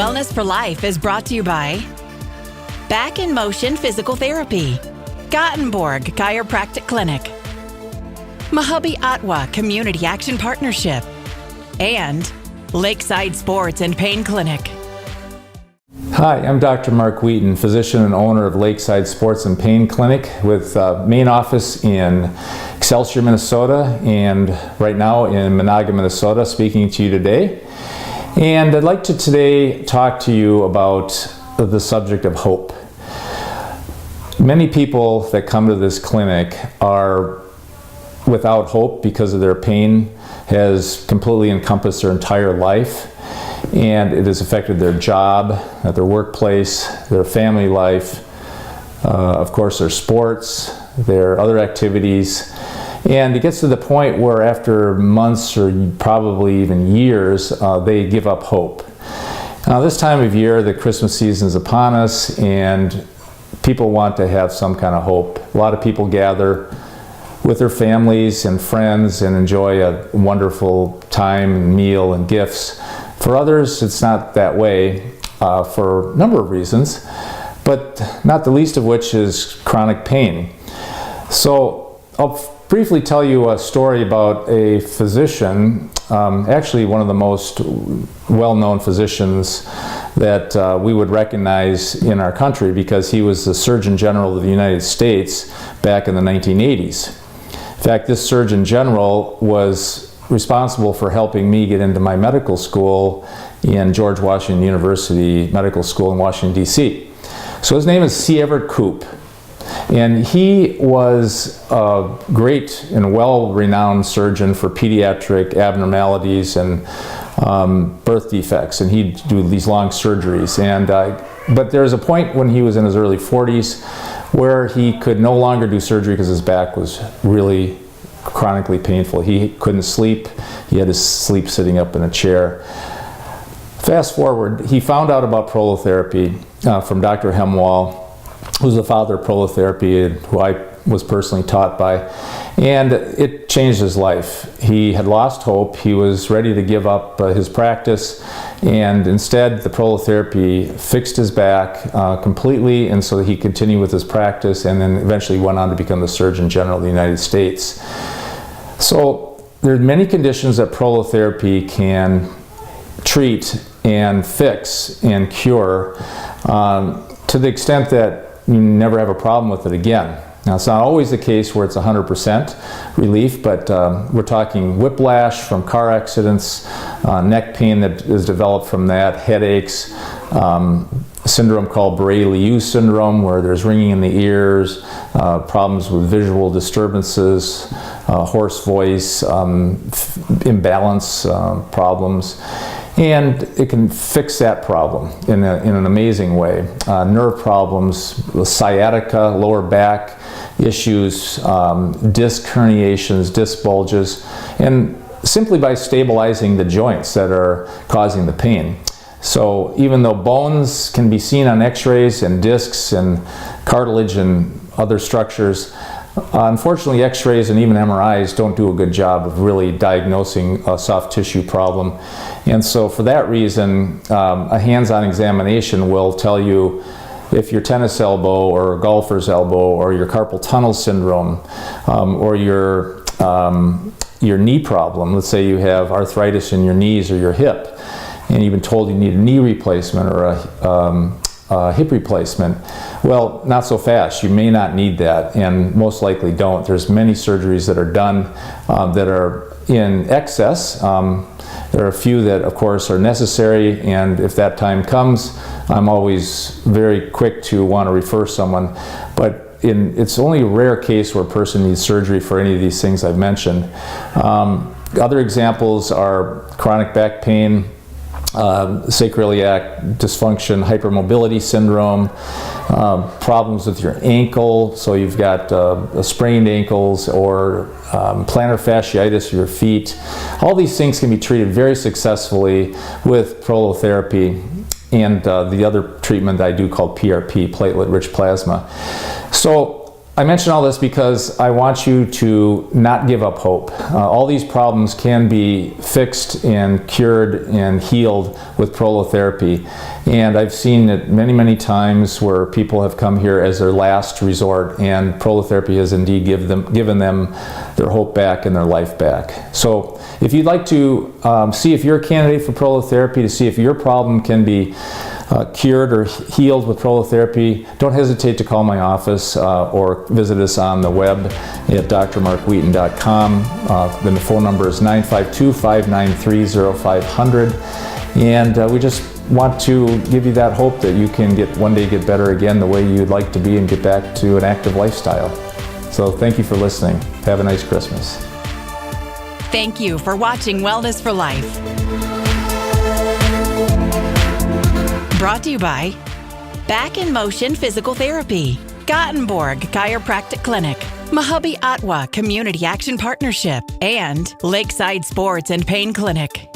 Wellness for Life is brought to you by Back in Motion Physical Therapy, Gothenburg Chiropractic Clinic, Mahabi Atwa Community Action Partnership, and Lakeside Sports and Pain Clinic. Hi, I'm Dr. Mark Wheaton, physician and owner of Lakeside Sports and Pain Clinic with main office in Excelsior, Minnesota, and right now in Monaga, Minnesota, speaking to you today. And I'd like to today talk to you about the subject of hope. Many people that come to this clinic are without hope because of their pain has completely encompassed their entire life, and it has affected their job, at their workplace, their family life, of course their sports, their other activities. And it gets to the point where after months or probably even years, they give up hope. Now this time of year, the Christmas season is upon us, and people want to have some kind of hope. A lot of people gather with their families and friends and enjoy a wonderful time, meal, and gifts. For others, it's not that way for a number of reasons, but not the least of which is chronic pain. So I'll briefly tell you a story about a physician, actually one of the most well-known physicians that we would recognize in our country because he was the Surgeon General of the United States back in the 1980s. In fact, this Surgeon General was responsible for helping me get into my medical school in George Washington University Medical School in Washington, D.C. So his name is C. Everett Koop. And he was a great and well-renowned surgeon for pediatric abnormalities and birth defects, and he'd do these long surgeries. But there was a point when he was in his early 40s where he could no longer do surgery because his back was really chronically painful. He couldn't sleep. He had to sleep sitting up in a chair. Fast forward, he found out about prolotherapy from Dr. Hemwall, who's the father of prolotherapy, who I was personally taught by, and it changed his life. He had lost hope. He was ready to give up his practice, and instead the prolotherapy fixed his back completely, and so that he continued with his practice, and then eventually went on to become the Surgeon General of the United States. So there are many conditions that prolotherapy can treat and fix and cure to the extent that you never have a problem with it again. Now, it's not always the case where it's 100% relief, but we're talking whiplash from car accidents, neck pain that is developed from that, headaches, syndrome called Bray-Liu syndrome, where there's ringing in the ears, problems with visual disturbances, hoarse voice, imbalance problems. And it can fix that problem in an amazing way. Nerve problems, sciatica, lower back issues, disc herniations, disc bulges, and simply by stabilizing the joints that are causing the pain. So even though bones can be seen on x-rays and discs and cartilage and other structures, unfortunately x-rays and even MRIs don't do a good job of really diagnosing a soft tissue problem. And so for that reason, a hands-on examination will tell you if your tennis elbow or golfer's elbow or your carpal tunnel syndrome or your knee problem, let's say you have arthritis in your knees or your hip, and you've been told you need a knee replacement or a hip replacement. Well, not so fast. You may not need that, and most likely don't. There's many surgeries that are done that are in excess. There are a few that, of course, are necessary, and if that time comes, I'm always very quick to want to refer someone. But it's only a rare case where a person needs surgery for any of these things I've mentioned. Other examples are chronic back pain, sacroiliac dysfunction, hypermobility syndrome, problems with your ankle, so you've got sprained ankles or plantar fasciitis of your feet. All these things can be treated very successfully with prolotherapy and the other treatment that I do called PRP, platelet-rich plasma. So I mention all this because I want you to not give up hope. All these problems can be fixed and cured and healed with prolotherapy. And I've seen it many, many times where people have come here as their last resort, and prolotherapy has indeed given them their hope back and their life back. So if you'd like to see if you're a candidate for prolotherapy, to see if your problem can be cured or healed with prolotherapy, don't hesitate to call my office or visit us on the web at drmarkwheaton.com. Then the phone number is 952-593-0500. And we just want to give you that hope that you can one day get better again the way you'd like to be and get back to an active lifestyle. So thank you for listening. Have a nice Christmas. Thank you for watching Wellness for Life. Brought to you by Back in Motion Physical Therapy, Gothenburg Chiropractic Clinic, Mahabi Ottawa Community Action Partnership, and Lakeside Sports and Pain Clinic.